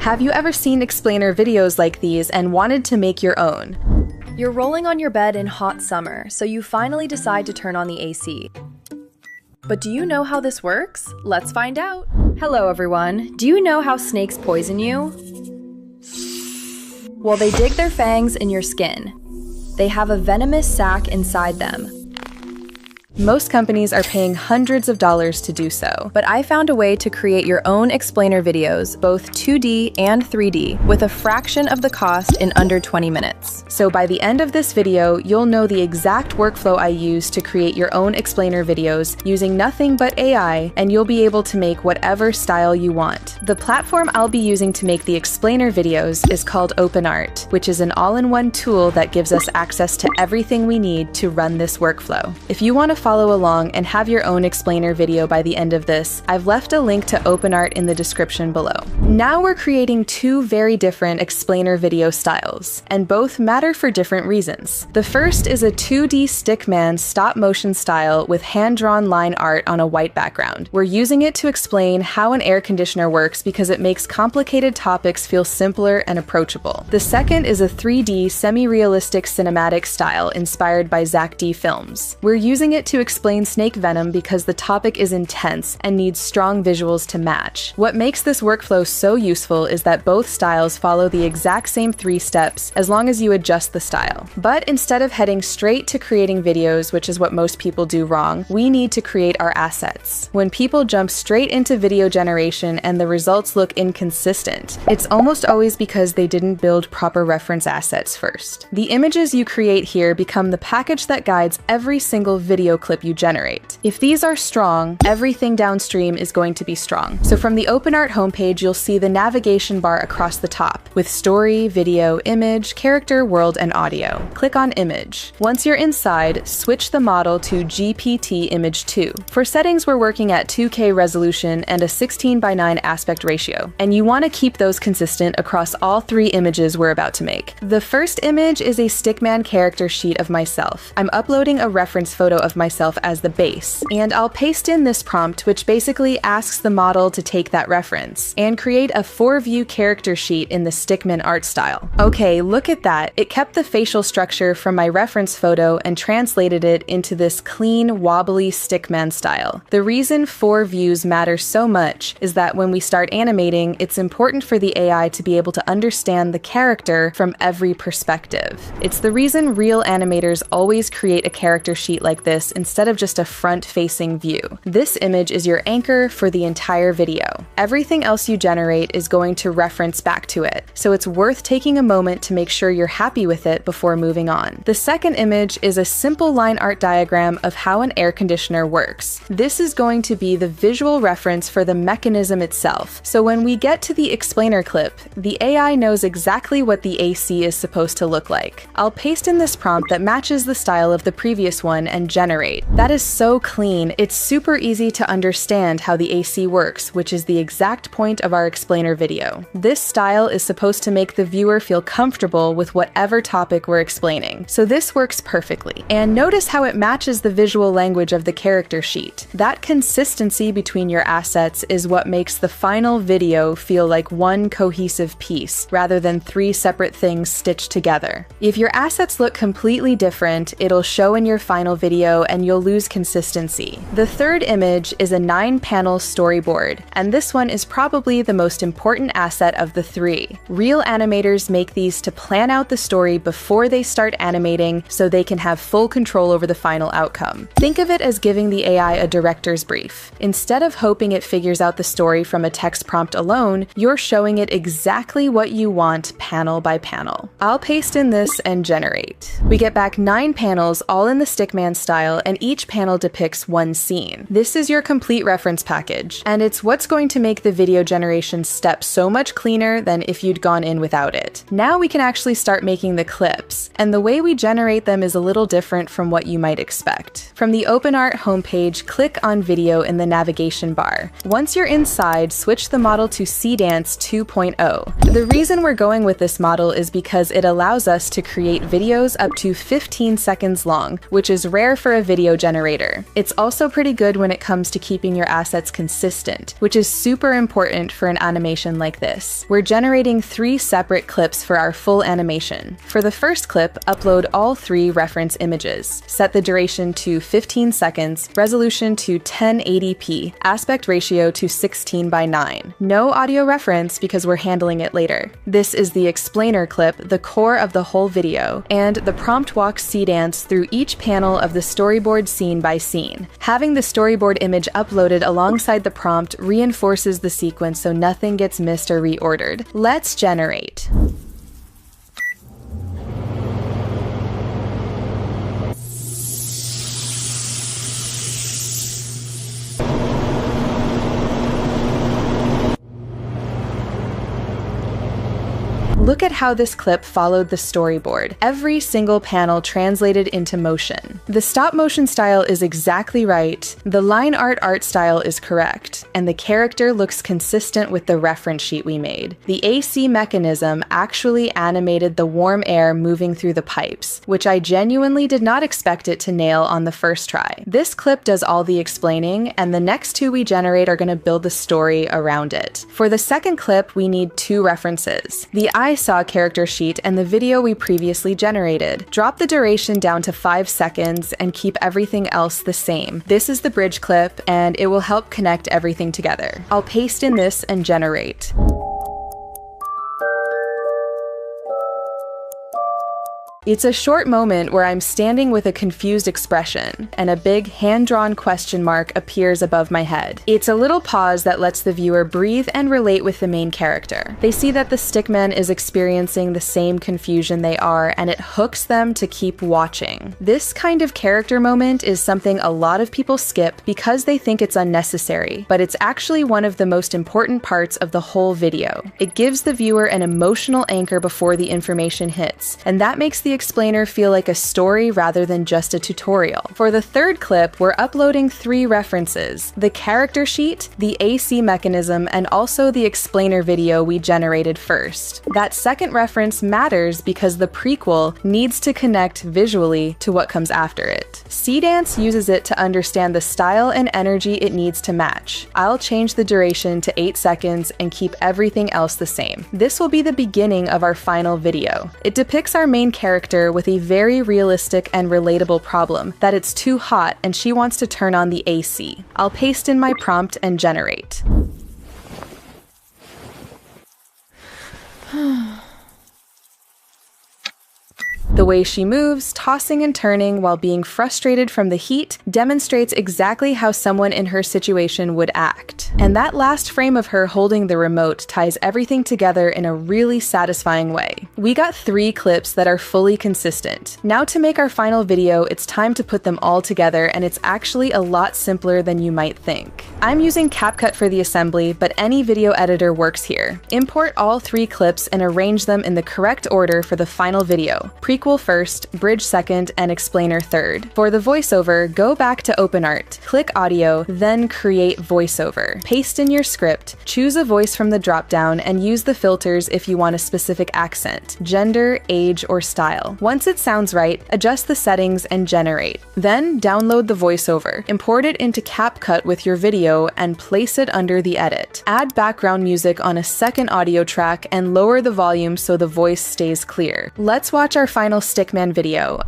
Have you ever seen explainer videos like these and wanted to make your own? You're rolling on your bed in hot summer, so you finally decide to turn on the AC. But do you know how this works? Let's find out. Hello everyone. Do you know how snakes poison you? Well, they dig their fangs in your skin. They have a venomous sac inside them. Most companies are paying hundreds of dollars to do so, But I found a way to create your own explainer videos, both 2D and 3D, with a fraction of the cost in under 20 minutes. so by the end of this video, you'll know the exact workflow I use to create your own explainer videos using nothing but AI, and you'll be able to make whatever style you want. The platform I'll be using to make the explainer videos is called OpenArt, which is an all-in-one tool that gives us access to everything we need to run this workflow. If you want to follow along and have your own explainer video by the end of this, I've left a link to OpenArt in the description below. Now we're creating two very different explainer video styles, and both matter for different reasons. The first is a 2D stickman stop-motion style with hand-drawn line art on a white background. We're using it to explain how an air conditioner works because it makes complicated topics feel simpler and approachable. The second is a 3D semi-realistic cinematic style inspired by Zach D films. We're using it to explain snake venom because the topic is intense and needs strong visuals to match. What makes this workflow so useful is that both styles follow the exact same 3 steps as long as you adjust the style. But instead of heading straight to creating videos, which is what most people do wrong, we need to create our assets. When people jump straight into video generation and the results look inconsistent, it's almost always because they didn't build proper reference assets first. The images you create here become the package that guides every single video clip you generate. If these are strong, everything downstream is going to be strong. So from the OpenArt homepage, you'll see the navigation bar across the top with story, video, image, character, world, and audio. Click on image. Once you're inside, switch the model to GPT Image 2. For settings, we're working at 2K resolution and a 16:9 aspect ratio, and you want to keep those consistent across all 3 images we're about to make. The first image is a stickman character sheet of myself. I'm uploading a reference photo of myself as the base, and I'll paste in this prompt, which basically asks the model to take that reference and create a 4-view character sheet in the stickman art style. Okay, look at that. It kept the facial structure from my reference photo and translated it into this clean, wobbly stickman style. The reason 4 views matter so much is that when we start animating, it's important for the AI to be able to understand the character from every perspective. It's the reason real animators always create a character sheet like this instead of just a front-facing view. This image is your anchor for the entire video. Everything else you generate is going to reference back to it, so it's worth taking a moment to make sure you're happy with it before moving on. The second image is a simple line art diagram of how an air conditioner works. This is going to be the visual reference for the mechanism itself, so when we get to the explainer clip, the AI knows exactly what the AC is supposed to look like. I'll paste in this prompt that matches the style of the previous one and generate. That is so clean, it's super easy to understand how the AC works, which is the exact point of our explainer video. This style is supposed to make the viewer feel comfortable with whatever topic we're explaining, so this works perfectly. And notice how it matches the visual language of the character sheet. That consistency between your assets is what makes the final video feel like one cohesive piece, rather than 3 separate things stitched together. If your assets look completely different, it'll show in your final video and you'll lose consistency. The third image is a 9-panel storyboard, and this one is probably the most important asset of the 3. Real animators make these to plan out the story before they start animating so they can have full control over the final outcome. Think of it as giving the AI a director's brief. Instead of hoping it figures out the story from a text prompt alone, you're showing it exactly what you want panel by panel. I'll paste in this and generate. We get back 9 panels all in the stickman style, and each panel depicts one scene. This is your complete reference package, and it's what's going to make the video generation step so much cleaner than if you'd had gone in without it. Now we can actually start making the clips, and the way we generate them is a little different from what you might expect. From the OpenArt homepage, click on Video in the navigation bar. Once you're inside, switch the model to Seedance 2.0. The reason we're going with this model is because it allows us to create videos up to 15 seconds long, which is rare for a video generator. It's also pretty good when it comes to keeping your assets consistent, which is super important for an animation like this. We're generating 3 separate clips for our full animation. For the first clip, upload all 3 reference images. Set the duration to 15 seconds, resolution to 1080p, aspect ratio to 16:9. No audio reference because we're handling it later. This is the explainer clip, the core of the whole video, and the prompt walks Seedance through each panel of the storyboard scene by scene. Having the storyboard image uploaded alongside the prompt reinforces the sequence so nothing gets missed or reordered. Let's generate. Look at how this clip followed the storyboard. Every single panel translated into motion. The stop motion style is exactly right, the line art style is correct, and the character looks consistent with the reference sheet we made. The AC mechanism actually animated the warm air moving through the pipes, which I genuinely did not expect it to nail on the first try. This clip does all the explaining, and the next 2 we generate are going to build the story around it. For the second clip, we need 2 references. The I saw character sheet and the video we previously generated. Drop the duration down to 5 seconds and keep everything else the same. This is the bridge clip, and it will help connect everything together. I'll paste in this and generate. It's a short moment where I'm standing with a confused expression, and a big hand-drawn question mark appears above my head. It's a little pause that lets the viewer breathe and relate with the main character. They see that the stickman is experiencing the same confusion they are, and it hooks them to keep watching. This kind of character moment is something a lot of people skip because they think it's unnecessary, but it's actually one of the most important parts of the whole video. It gives the viewer an emotional anchor before the information hits, and that makes the explainer feel like a story rather than just a tutorial. For the third clip, we're uploading 3 references: the character sheet, the AC mechanism, and also the explainer video we generated first. That second reference matters because the prequel needs to connect visually to what comes after it. Seedance uses it to understand the style and energy it needs to match. I'll change the duration to 8 seconds and keep everything else the same. This will be the beginning of our final video. It depicts our main character with a very realistic and relatable problem, that it's too hot and she wants to turn on the AC. I'll paste in my prompt and generate. The way she moves, tossing and turning while being frustrated from the heat, demonstrates exactly how someone in her situation would act. And that last frame of her holding the remote ties everything together in a really satisfying way. We got 3 clips that are fully consistent. Now to make our final video, it's time to put them all together, and it's actually a lot simpler than you might think. I'm using CapCut for the assembly, but any video editor works here. Import all 3 clips and arrange them in the correct order for the final video. Prequel first, bridge second, and explainer third. For the voiceover, go back to OpenArt, click audio, then create voiceover. Paste in your script, choose a voice from the dropdown, and use the filters if you want a specific accent, gender, age, or style. Once it sounds right, adjust the settings and generate. Then download the voiceover. Import it into CapCut with your video and place it under the edit. Add background music on a second audio track and lower the volume so the voice stays clear. Let's watch our final stickman video.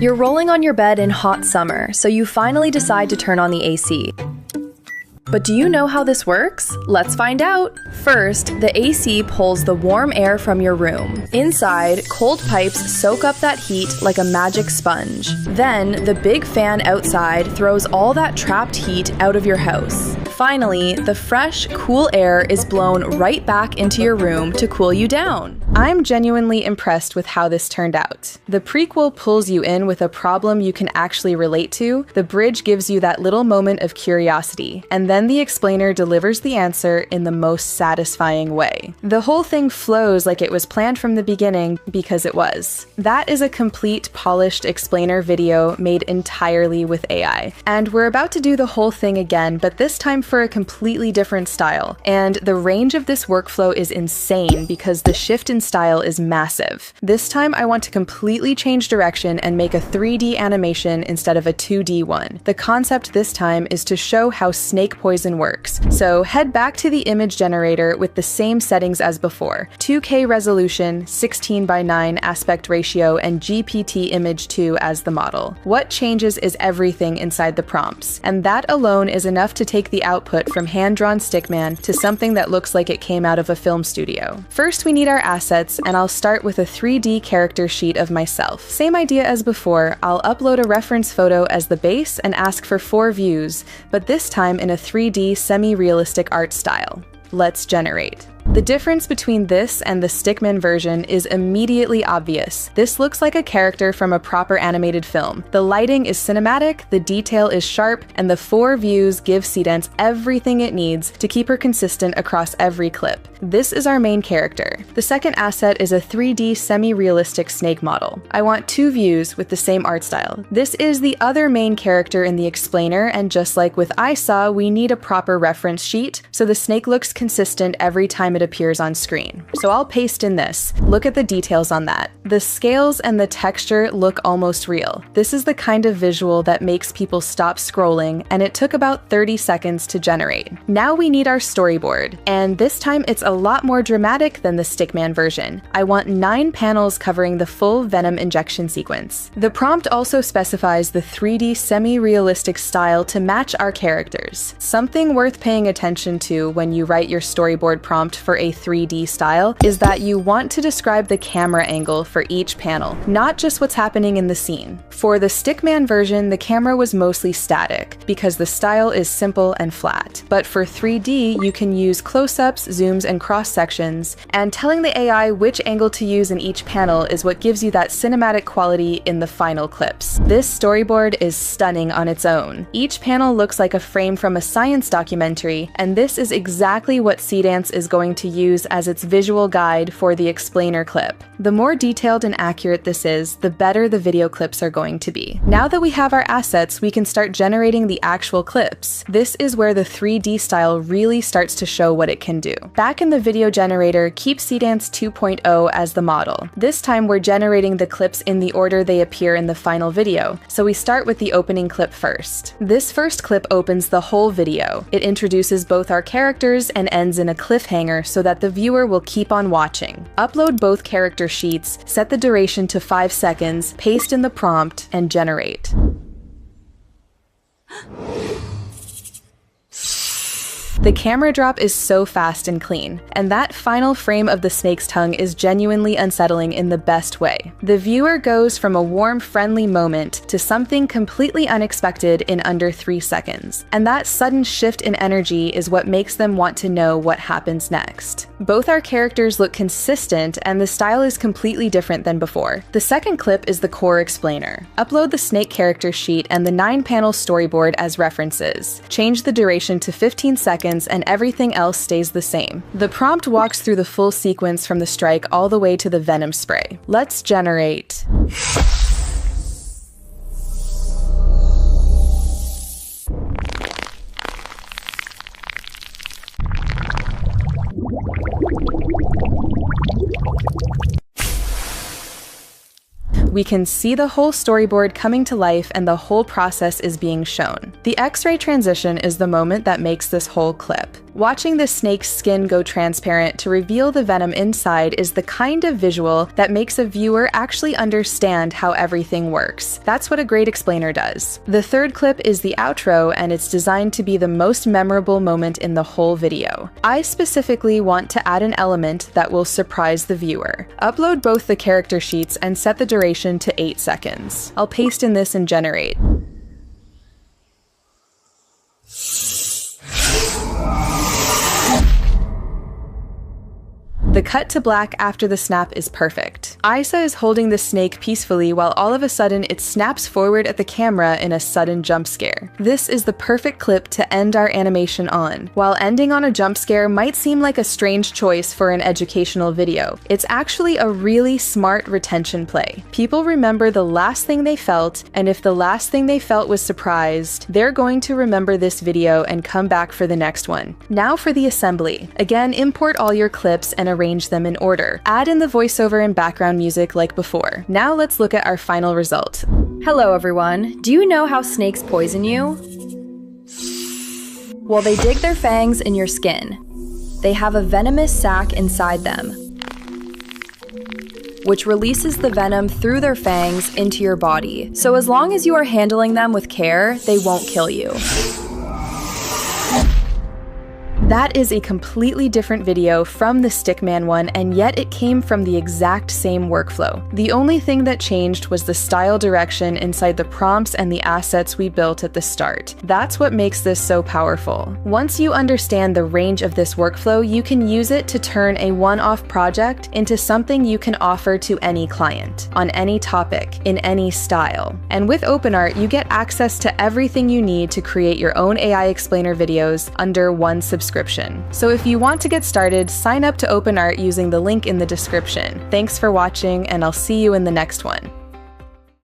You're rolling on your bed in hot summer, so you finally decide to turn on the AC. But do you know how this works? Let's find out! First, the AC pulls the warm air from your room. Inside, cold pipes soak up that heat like a magic sponge. Then, the big fan outside throws all that trapped heat out of your house. Finally, the fresh, cool air is blown right back into your room to cool you down. I'm genuinely impressed with how this turned out. The prequel pulls you in with a problem you can actually relate to, the bridge gives you that little moment of curiosity, and then the explainer delivers the answer in the most satisfying way. The whole thing flows like it was planned from the beginning because it was. That is a complete, polished explainer video made entirely with AI. And we're about to do the whole thing again, but this time for a completely different style. And the range of this workflow is insane because the shift in style is massive. This time I want to completely change direction and make a 3D animation instead of a 2D one. The concept this time is to show how snake poison works. So head back to the image generator with the same settings as before. 2K resolution, 16:9 aspect ratio, and GPT image 2 as the model. What changes is everything inside the prompts, and that alone is enough to take the output from hand-drawn stickman to something that looks like it came out of a film studio. First we need our assets, and I'll start with a 3D character sheet of myself. Same idea as before, I'll upload a reference photo as the base and ask for 4 views, but this time in a 3D semi-realistic art style. Let's generate. The difference between this and the stickman version is immediately obvious. This looks like a character from a proper animated film. The lighting is cinematic, the detail is sharp, and the 4 views give Seedance everything it needs to keep her consistent across every clip. This is our main character. The second asset is a 3D semi-realistic snake model. I want 2 views with the same art style. This is the other main character in the explainer, and just like with ISAW, we need a proper reference sheet, so the snake looks consistent every time it appears on screen. So I'll paste in this. Look at the details on that. The scales and the texture look almost real. This is the kind of visual that makes people stop scrolling, and it took about 30 seconds to generate. Now we need our storyboard, and this time it's a lot more dramatic than the stickman version. I want 9 panels covering the full venom injection sequence. The prompt also specifies the 3D semi-realistic style to match our characters. Something worth paying attention to when you write your storyboard prompt for a 3D style is that you want to describe the camera angle for each panel, not just what's happening in the scene. For the stickman version, the camera was mostly static because the style is simple and flat. But for 3D, you can use close-ups, zooms, and cross-sections, and telling the AI which angle to use in each panel is what gives you that cinematic quality in the final clips. This storyboard is stunning on its own. Each panel looks like a frame from a science documentary, and this is exactly what Seedance is going to use as its visual guide for the explainer clip. The more detailed and accurate this is, the better the video clips are going to be. Now that we have our assets, we can start generating the actual clips. This is where the 3D style really starts to show what it can do. Back in the video generator, keep Seedance 2.0 as the model. This time we're generating the clips in the order they appear in the final video, so we start with the opening clip first. This first clip opens the whole video. It introduces both our characters and ends in a cliffhanger so that the viewer will keep on watching. Upload both character sheets, set the duration to 5 seconds, paste in the prompt, and generate. The camera drop is so fast and clean, and that final frame of the snake's tongue is genuinely unsettling in the best way. The viewer goes from a warm, friendly moment to something completely unexpected in under 3 seconds, and that sudden shift in energy is what makes them want to know what happens next. Both our characters look consistent, and the style is completely different than before. The second clip is the core explainer. Upload the snake character sheet and the 9-panel storyboard as references. Change the duration to 15 seconds and everything else stays the same. The prompt walks through the full sequence from the strike all the way to the venom spray. Let's generate. We can see the whole storyboard coming to life and the whole process is being shown. The X-ray transition is the moment that makes this whole clip. Watching the snake's skin go transparent to reveal the venom inside is the kind of visual that makes a viewer actually understand how everything works. That's what a great explainer does. The third clip is the outro, and it's designed to be the most memorable moment in the whole video. I specifically want to add an element that will surprise the viewer. Upload both the character sheets and set the duration to 8 seconds. I'll paste in this and generate. The cut to black after the snap is perfect. Isa is holding the snake peacefully while all of a sudden it snaps forward at the camera in a sudden jump scare. This is the perfect clip to end our animation on. While ending on a jump scare might seem like a strange choice for an educational video, it's actually a really smart retention play. People remember the last thing they felt, and if the last thing they felt was surprised, they're going to remember this video and come back for the next one. Now for the assembly. Again, import all your clips and arrange them in order. Add in the voiceover and background music like before. Now let's look at our final result. Hello everyone. Do you know how snakes poison you? Well, they dig their fangs in your skin. They have a venomous sac inside them, which releases the venom through their fangs into your body. So as long as you are handling them with care, they won't kill you. That is a completely different video from the stickman one, and yet it came from the exact same workflow. The only thing that changed was the style direction inside the prompts and the assets we built at the start. That's what makes this so powerful. Once you understand the range of this workflow, you can use it to turn a one-off project into something you can offer to any client, on any topic, in any style. And with OpenArt, you get access to everything you need to create your own AI explainer videos under one subscription. So if you want to get started, sign up to OpenArt using the link in the description. Thanks for watching, and I'll see you in the next one.